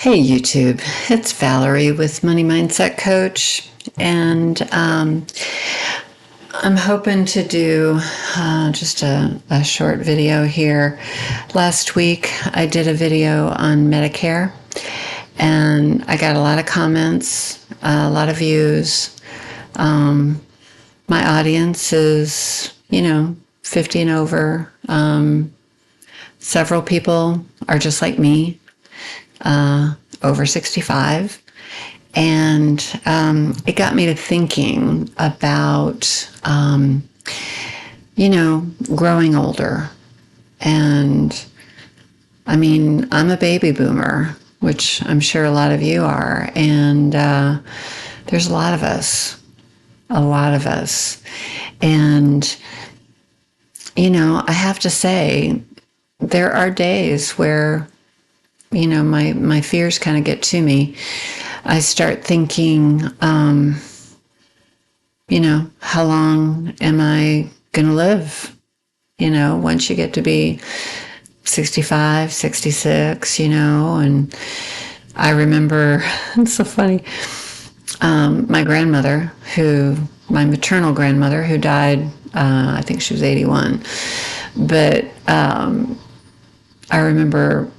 Hey YouTube, it's Valerie with Money Mindset Coach, and I'm hoping to do just a short video here. Last week I did a video on Medicare, and I got a lot of comments, a lot of views. My audience is, 50 and over. Several people are just like me, over 65. And it got me to thinking about, growing older. And I mean, I'm a baby boomer, which I'm sure a lot of you are. And there's a lot of us, a lot of us. And, I have to say, there are days where my fears kind of get to me. I start thinking, how long am I going to live? Once you get to be 65, 66, and I remember, it's so funny, my grandmother, my maternal grandmother, who died, I think she was 81. But I remember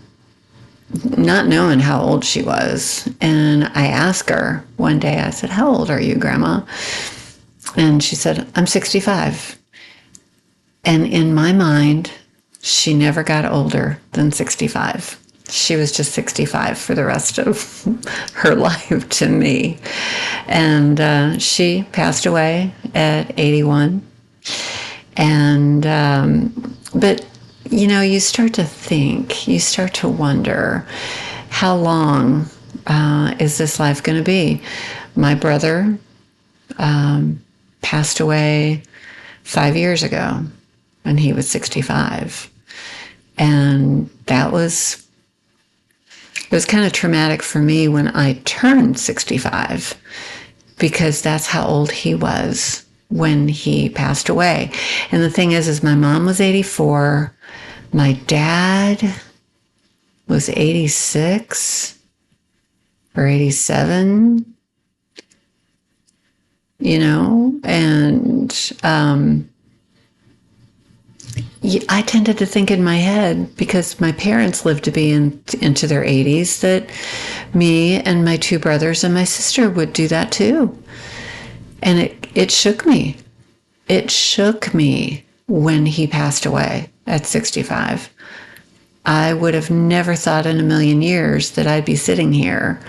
not knowing how old she was. And I asked her one day, I said, "How old are you, Grandma?" And she said, "I'm 65. And in my mind, she never got older than 65. She was just 65 for the rest of her life to me. And she passed away at 81. And, but you start to think, you start to wonder, how long is this life going to be? My brother passed away 5 years ago, and he was 65. And it was kind of traumatic for me when I turned 65, because that's how old he was when he passed away. And the thing is my mom was 84. My dad was 86 or 87, and I tended to think in my head, because my parents lived to be into their 80s, that me and my two brothers and my sister would do that too. And it shook me. It shook me when he passed away at 65. I would have never thought in a million years that I'd be sitting here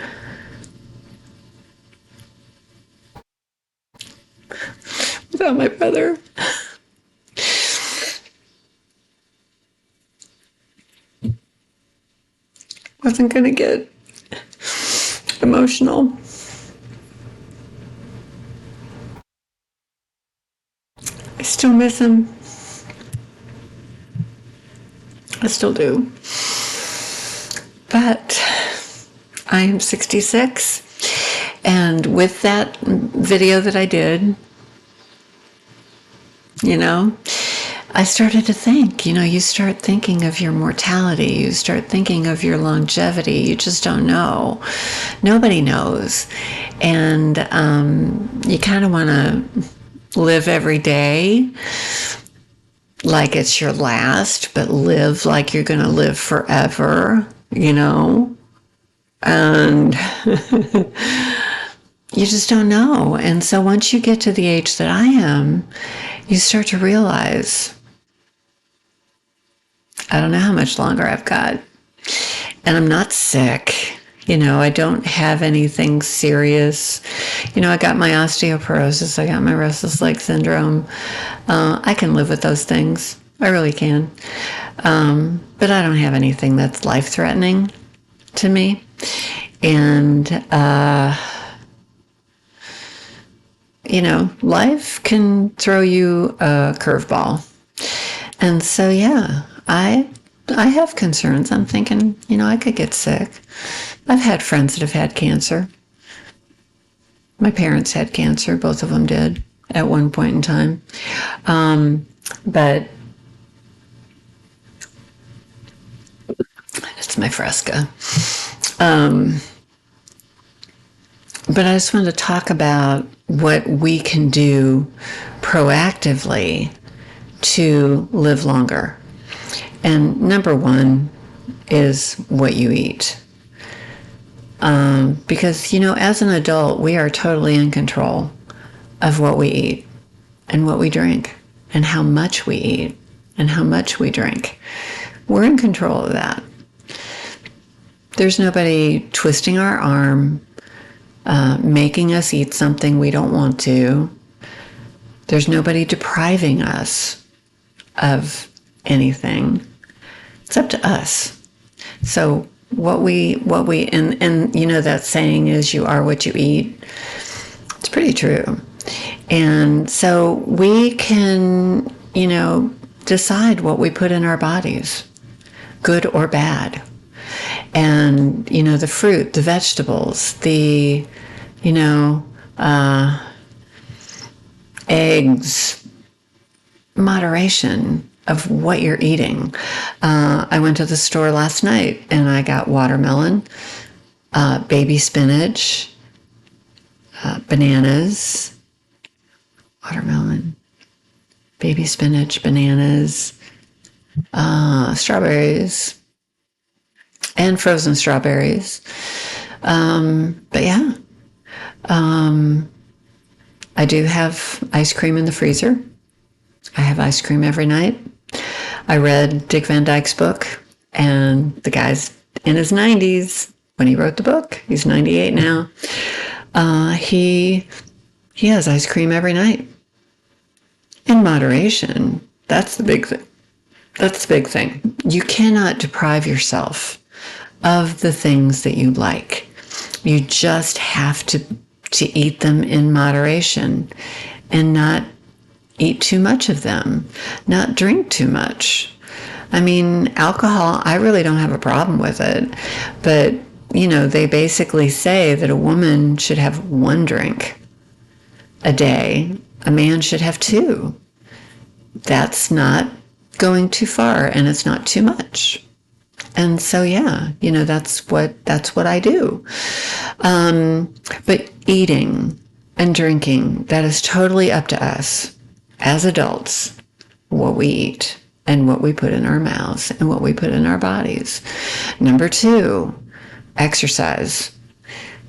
without my brother. Wasn't going to get emotional. I still miss him. I still do. But I am 66. And with that video that I did, I started to think, you start thinking of your mortality. You start thinking of your longevity. You just don't know. Nobody knows. And you kind of want to live every day like it's your last, but live like you're going to live forever, and you just don't know. And so once you get to the age that I am, you start to realize, I don't know how much longer I've got. And I'm not sick. I don't have anything serious. I got my osteoporosis. I got my restless leg syndrome. I can live with those things. I really can. But I don't have anything that's life-threatening to me. And, life can throw you a curveball. And so, yeah, I have concerns. I'm thinking, I could get sick. I've had friends that have had cancer. My parents had cancer. Both of them did at one point in time. But it's my Fresca. But I just want to talk about what we can do proactively to live longer. And number one is what you eat. Because, as an adult, we are totally in control of what we eat and what we drink and how much we eat and how much we drink. We're in control of that. There's nobody twisting our arm, making us eat something we don't want to. There's nobody depriving us of anything. It's up to us. So what we and that saying is you are what you eat. It's pretty true. And so we can, decide what we put in our bodies, good or bad. And, the fruit, the vegetables, the, eggs, moderation of what you're eating. I went to the store last night and I got watermelon, baby spinach, bananas, watermelon, baby spinach, bananas, strawberries, and frozen strawberries. But yeah, I do have ice cream in the freezer. I have ice cream every night. I read Dick Van Dyke's book, and the guy's in his 90s when he wrote the book. He's 98 now. He has ice cream every night. In moderation. That's the big thing. That's the big thing. You cannot deprive yourself of the things that you like. You just have to eat them in moderation and not eat too much of them, not drink too much. I mean, alcohol, I really don't have a problem with it, but, they basically say that a woman should have 1 drink a day. A man should have 2. That's not going too far, and it's not too much. And so, that's what I do. But eating and drinking, that is totally up to us as adults, what we eat and what we put in our mouths and what we put in our bodies. Number 2, exercise,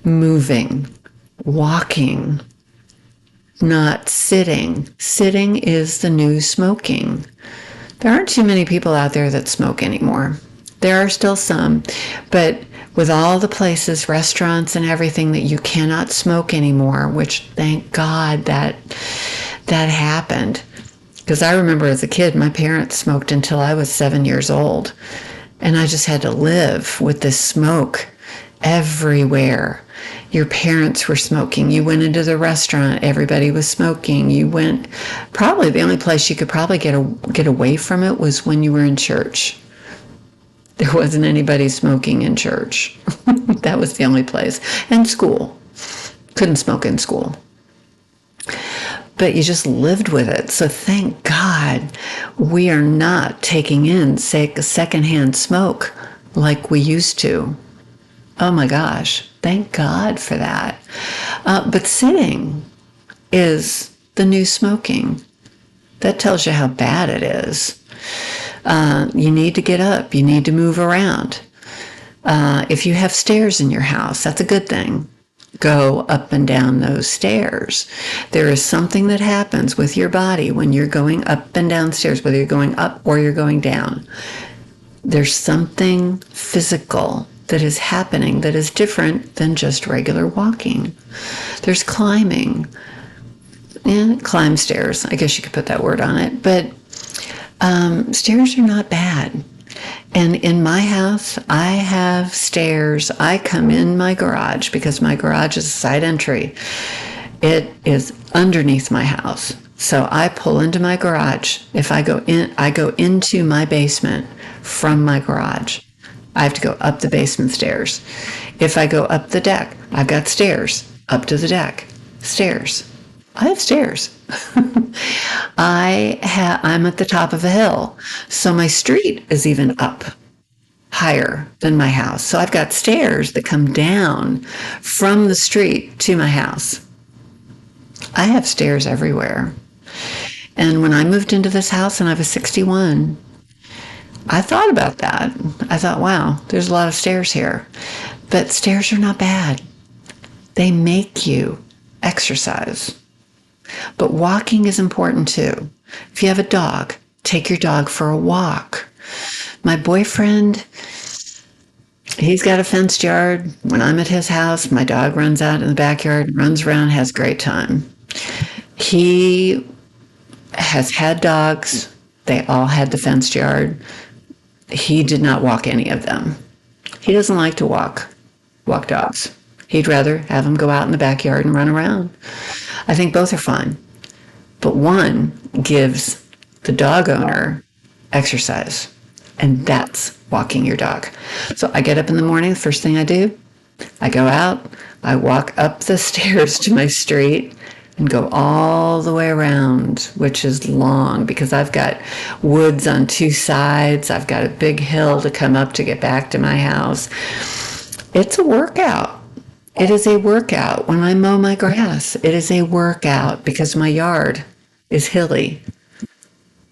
moving, walking, not sitting. Sitting is the new smoking. There aren't too many people out there that smoke anymore. There are still some, but with all the places, restaurants and everything that you cannot smoke anymore, which thank God that happened. Because I remember as a kid, my parents smoked until I was 7 years old. And I just had to live with this smoke everywhere. Your parents were smoking. You went into the restaurant, everybody was smoking. You went, probably the only place you could probably get away from it was when you were in church. There wasn't anybody smoking in church. That was the only place. And school. Couldn't smoke in school. But you just lived with it. So thank God we are not taking in, say, secondhand smoke like we used to. Oh my gosh, thank God for that. But sitting is the new smoking. That tells you how bad it is. You need to get up. You need to move around. If you have stairs in your house, that's a good thing. Go up and down those stairs. There is something that happens with your body when you're going up and down stairs, whether you're going up or you're going down. There's something physical that is happening that is different than just regular walking. There's climbing. Climb stairs. I guess you could put that word on it. But stairs are not bad. And in my house, I have stairs. I come in my garage because my garage is a side entry. It is underneath my house. So I pull into my garage. If I go in, I go into my basement from my garage. I have to go up the basement stairs. If I go up the deck, I've got stairs up to the deck. Stairs. I have stairs. I'm at the top of a hill. So my street is even up higher than my house. So I've got stairs that come down from the street to my house. I have stairs everywhere. And when I moved into this house and I was 61, I thought about that. I thought, wow, there's a lot of stairs here. But stairs are not bad. They make you exercise. But walking is important too. If you have a dog, take your dog for a walk. My boyfriend, he's got a fenced yard. When I'm at his house, my dog runs out in the backyard, runs around, has a great time. He has had dogs. They all had the fenced yard. He did not walk any of them. He doesn't like to walk dogs. He'd rather have them go out in the backyard and run around. I think both are fun. But one gives the dog owner exercise, and that's walking your dog. So I get up in the morning, the first thing I do, I go out, I walk up the stairs to my street and go all the way around, which is long because I've got woods on two sides. I've got a big hill to come up to get back to my house. It's a workout. It is a workout. When I mow my grass, it is a workout because my yard is hilly.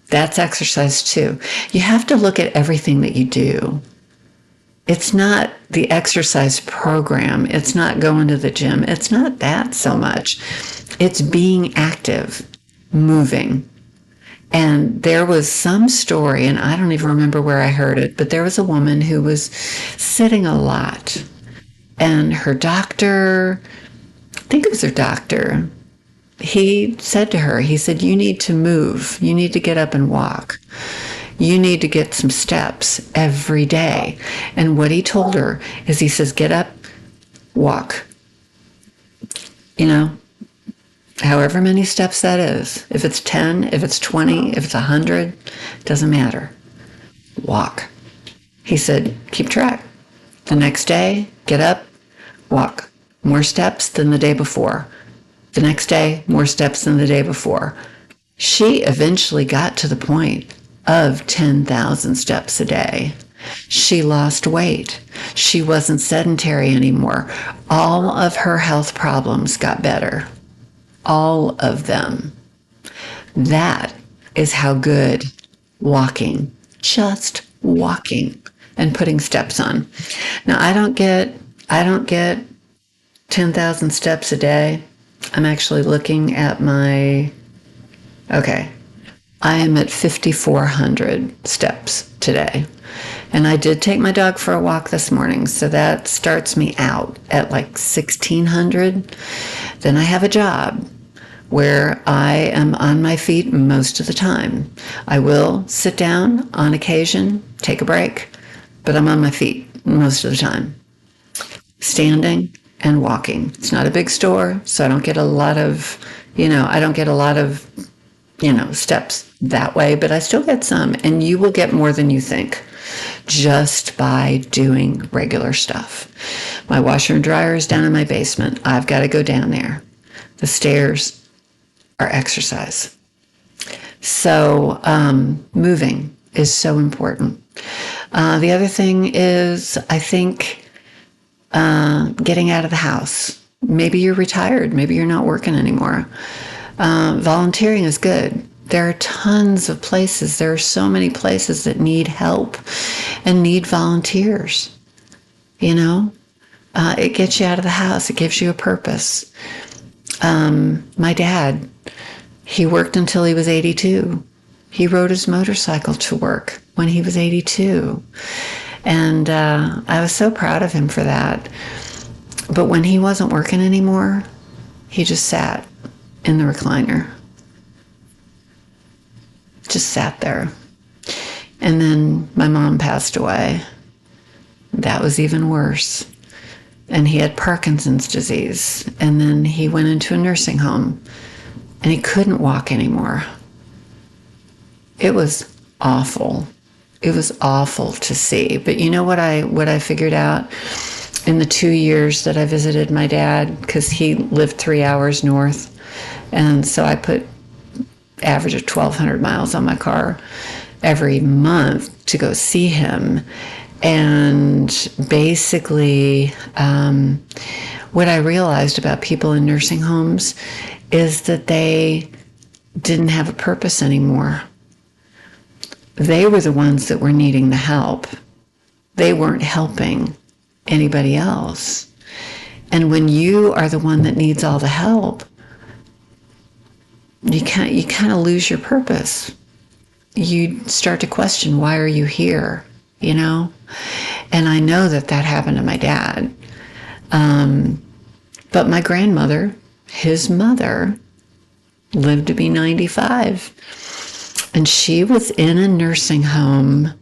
That's exercise too. You have to look at everything that you do. It's not the exercise program. It's not going to the gym. It's not that so much. It's being active, moving. And there was some story, and I don't even remember where I heard it, but there was a woman who was sitting a lot. And her doctor, I think it was her doctor, he said to her, he said, you need to move. You need to get up and walk. You need to get some steps every day. And what he told her is he says, get up, walk. You know, however many steps that is. If it's 10, if it's 20, if it's 100, doesn't matter. Walk. He said, keep track. The next day, get up, walk. More steps than the day before. The next day, more steps than the day before. She eventually got to the point of 10,000 steps a day. She lost weight. She wasn't sedentary anymore. All of her health problems got better. All of them. That is how good walking, just walking and putting steps on. Now, I don't get 10,000 steps a day. I'm actually looking at I am at 5,400 steps today. And I did take my dog for a walk this morning, so that starts me out at like 1,600. Then I have a job where I am on my feet most of the time. I will sit down on occasion, take a break, but I'm on my feet most of the time. Standing and walking. It's not a big store, so I don't get a lot of, steps that way, but I still get some, and you will get more than you think just by doing regular stuff. My washer and dryer is down in my basement. I've got to go down there. The stairs are exercise. So moving is so important. The other thing is, I think, getting out of the house. Maybe you're retired. Maybe you're not working anymore. Volunteering is good. There are tons of places. There are so many places that need help and need volunteers. It gets you out of the house. It gives you a purpose. My dad, he worked until he was 82. He rode his motorcycle to work when he was 82. And I was so proud of him for that. But when he wasn't working anymore, he just sat in the recliner. Just sat there. And then my mom passed away. That was even worse. And he had Parkinson's disease. And then he went into a nursing home. And he couldn't walk anymore. It was awful. It was awful to see. But you know what I figured out in the 2 years that I visited my dad, because he lived 3 hours north. And so I put average of 1,200 miles on my car every month to go see him. And basically, what I realized about people in nursing homes is that they didn't have a purpose anymore. They were the ones that were needing the help. They weren't helping anybody else. And when you are the one that needs all the help, you kind of lose your purpose. You start to question, why are you here? You know? And I know that happened to my dad. But my grandmother, his mother, lived to be 95. And she was in a nursing home.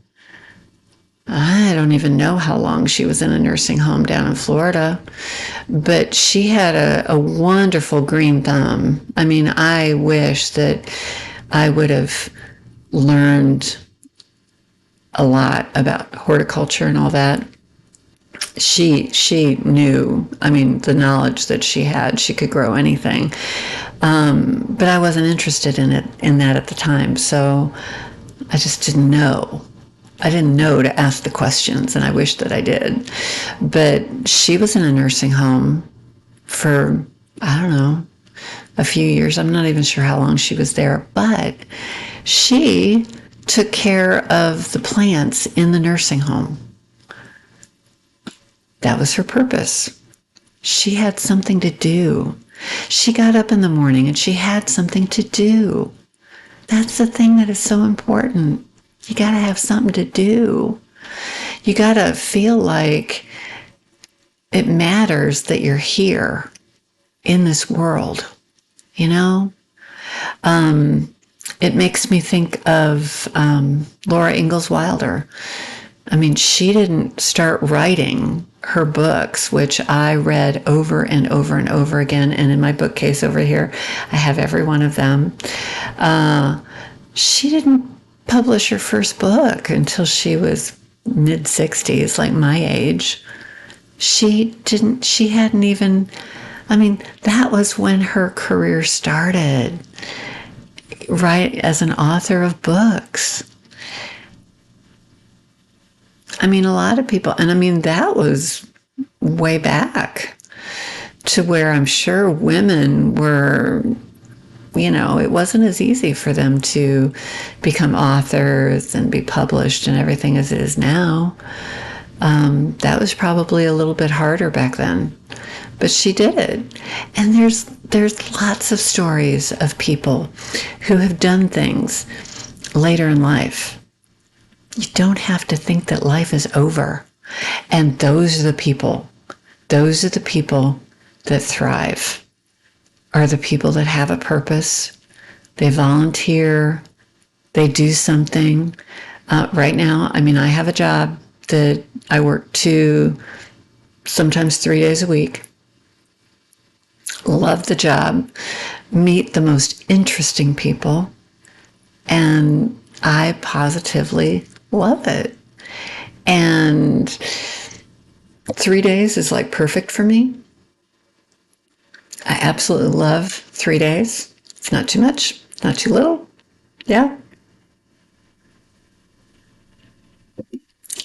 I don't even know how long she was in a nursing home down in Florida, but she had a wonderful green thumb. I mean, I wish that I would have learned a lot about horticulture and all that. She knew, I mean, the knowledge that she had, she could grow anything. But I wasn't interested in that at the time. So I just didn't know. I didn't know to ask the questions, and I wish that I did. But she was in a nursing home for, I don't know, a few years. I'm not even sure how long she was there, but she took care of the plants in the nursing home. That was her purpose. She had something to do. She got up in the morning and she had something to do. That's the thing that is so important. You got to have something to do. You got to feel like it matters that you're here in this world, you know? It makes me think of Laura Ingalls Wilder. I mean, she didn't start writing her books, which I read over and over and over again. And in my bookcase over here, I have every one of them. She didn't publish her first book until she was mid-60s, like my age. She hadn't even, I mean, that was when her career started, right, as an author of books. I mean, a lot of people, and I mean, that was way back to where I'm sure women were, you know, it wasn't as easy for them to become authors and be published and everything as it is now. That was probably a little bit harder back then, but she did it. And there's lots of stories of people who have done things later in life. You don't have to think that life is over. And those are the people that thrive, are the people that have a purpose. They volunteer, they do something. Right now, I mean, I have a job that I work 2, sometimes 3 days a week. Love the job, meet the most interesting people, and I positively love it. And 3 days is like perfect for me. I absolutely love 3 days. It's not too much, not too little. Yeah.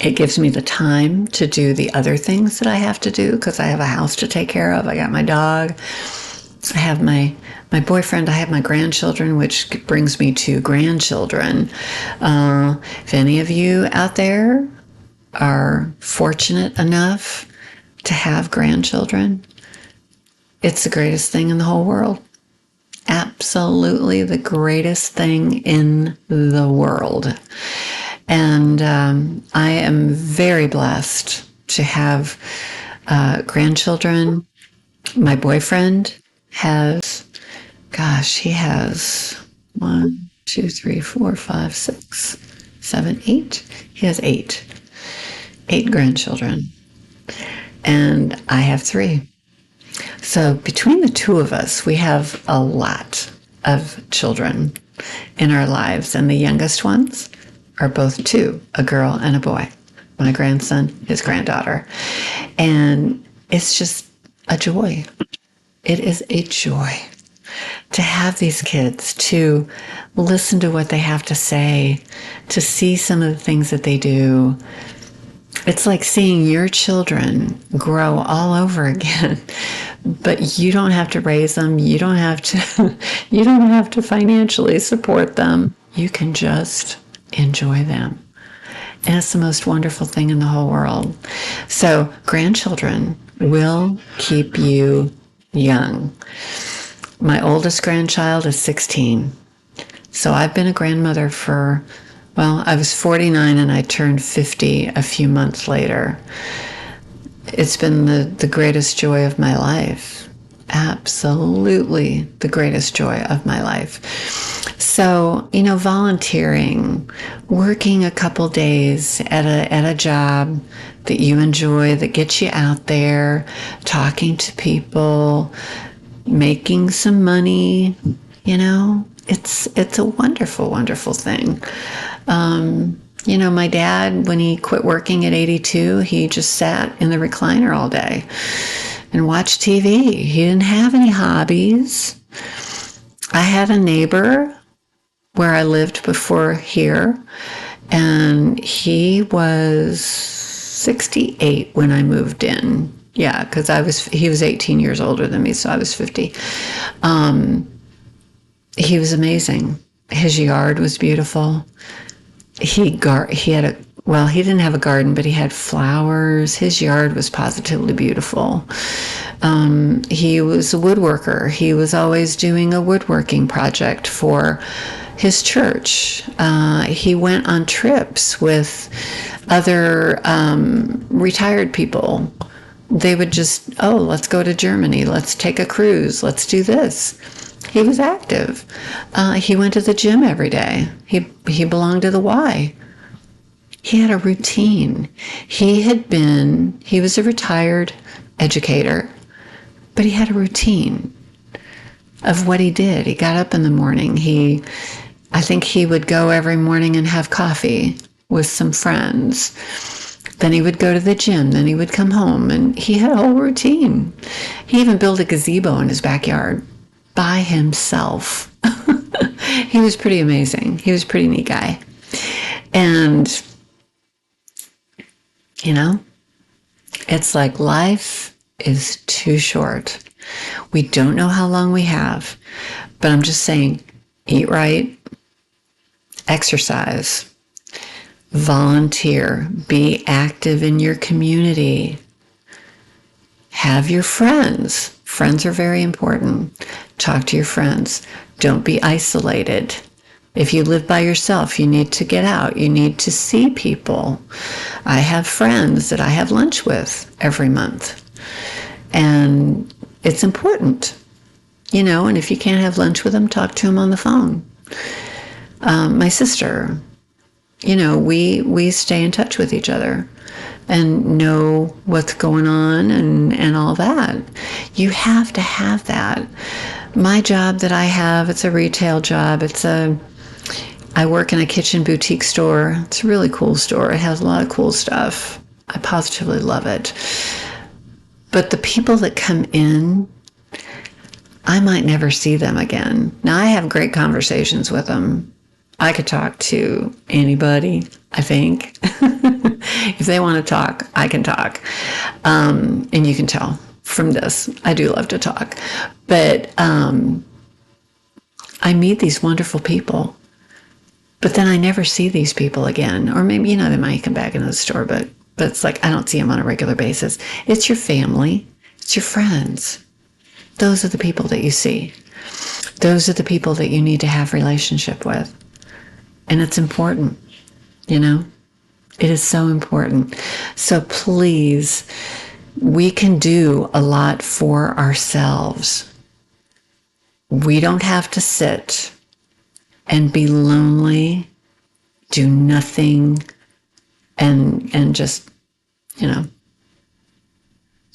It gives me the time to do the other things that I have to do because I have a house to take care of. I got my dog. I have my boyfriend. I have my grandchildren, which brings me to grandchildren. If any of you out there are fortunate enough to have grandchildren, it's the greatest thing in the whole world. Absolutely the greatest thing in the world. And I am very blessed to have grandchildren. My boyfriend has, he has 1, 2, 3, 4, 5, 6, 7, 8. He has 8 grandchildren. And I have 3. So between the two of us, we have a lot of children in our lives. And the youngest ones are both 2, a girl and a boy. My grandson, his granddaughter. And it's just a joy. It is a joy to have these kids, to listen to what they have to say, to see some of the things that they do. It's like seeing your children grow all over again, but you don't have to raise them. You don't have to, you don't have to financially support them. You can just enjoy them. And it's the most wonderful thing in the whole world. So grandchildren will keep you young. My oldest grandchild is 16. So I've been a grandmother for, well, I was 49 and I turned 50 a few months later. It's been the greatest joy of my life. Absolutely the greatest joy of my life. So, volunteering, working a couple days at a job that you enjoy, that gets you out there, talking to people, making some money, it's a wonderful, wonderful thing. My dad, when he quit working at 82, he just sat in the recliner all day and watched TV. He didn't have any hobbies. I had a neighbor where I lived before here, and he was 68 when I moved in. Yeah, because he was 18 years older than me, so I was 50. He was amazing. His yard was beautiful. He didn't have a garden, but he had flowers. His yard was positively beautiful. He was a woodworker. He was always doing a woodworking project for his church. He went on trips with other retired people. They would just, let's go to Germany. Let's take a cruise. Let's do this. He was active. He went to the gym every day. He belonged to the Y. He had a routine. He was a retired educator, but he had a routine of what he did. He got up in the morning. I think he would go every morning and have coffee with some friends. Then he would go to the gym. Then he would come home, and he had a whole routine. He even built a gazebo in his backyard by himself. He was pretty amazing. He was a pretty neat guy. And, it's like life is too short. We don't know how long we have, but I'm just saying, eat right, exercise, volunteer, be active in your community, have your friends. Friends are very important. Talk to your friends. Don't be isolated. If you live by yourself, you need to get out. You need to see people. I have friends that I have lunch with every month. And it's important, and if you can't have lunch with them, talk to them on the phone. My sister, we stay in touch with each other and know what's going on and all that. You have to have that. My job that I have, it's a retail job. I work in a kitchen boutique store. It's a really cool store. It has a lot of cool stuff. I positively love it. But the people that come in, I might never see them again. Now, I have great conversations with them. I could talk to anybody, I think. If they want to talk, I can talk. And you can tell from this, I do love to talk. But I meet these wonderful people. But then I never see these people again. Or maybe, they might come back into the store, but it's like I don't see them on a regular basis. It's your family. It's your friends. Those are the people that you see. Those are the people that you need to have relationship with. And it's important, It is so important. So please, we can do a lot for ourselves. We don't have to sit and be lonely, do nothing, and just,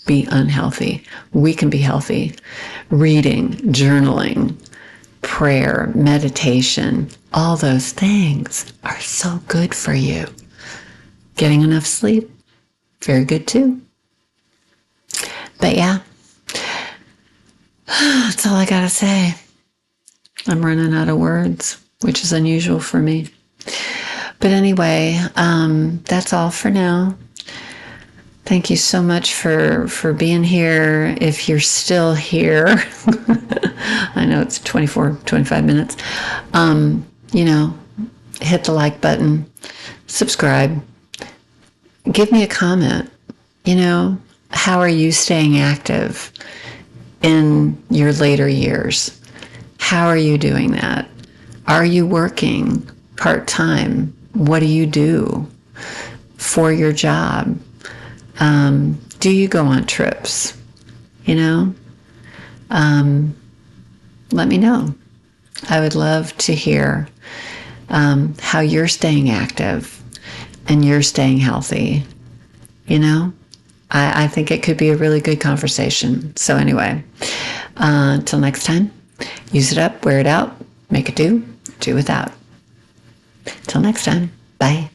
be unhealthy. We can be healthy. Reading, journaling, prayer, meditation, all those things are so good for you. Getting enough sleep, very good too. But yeah, that's all I gotta say. I'm running out of words, which is unusual for me. But anyway, that's all for now. Thank you so much for being here. If you're still here, I know it's 24, 25 minutes. You know, hit the like button, subscribe, give me a comment. You know, how are you staying active in your later years? How are you doing that? Are you working part-time? What do you do for your job? Do you go on trips? You know, let me know. I would love to hear how you're staying active and you're staying healthy. You know, I think it could be a really good conversation. So anyway, until next time, use it up, wear it out, make it do without. Till next time, bye.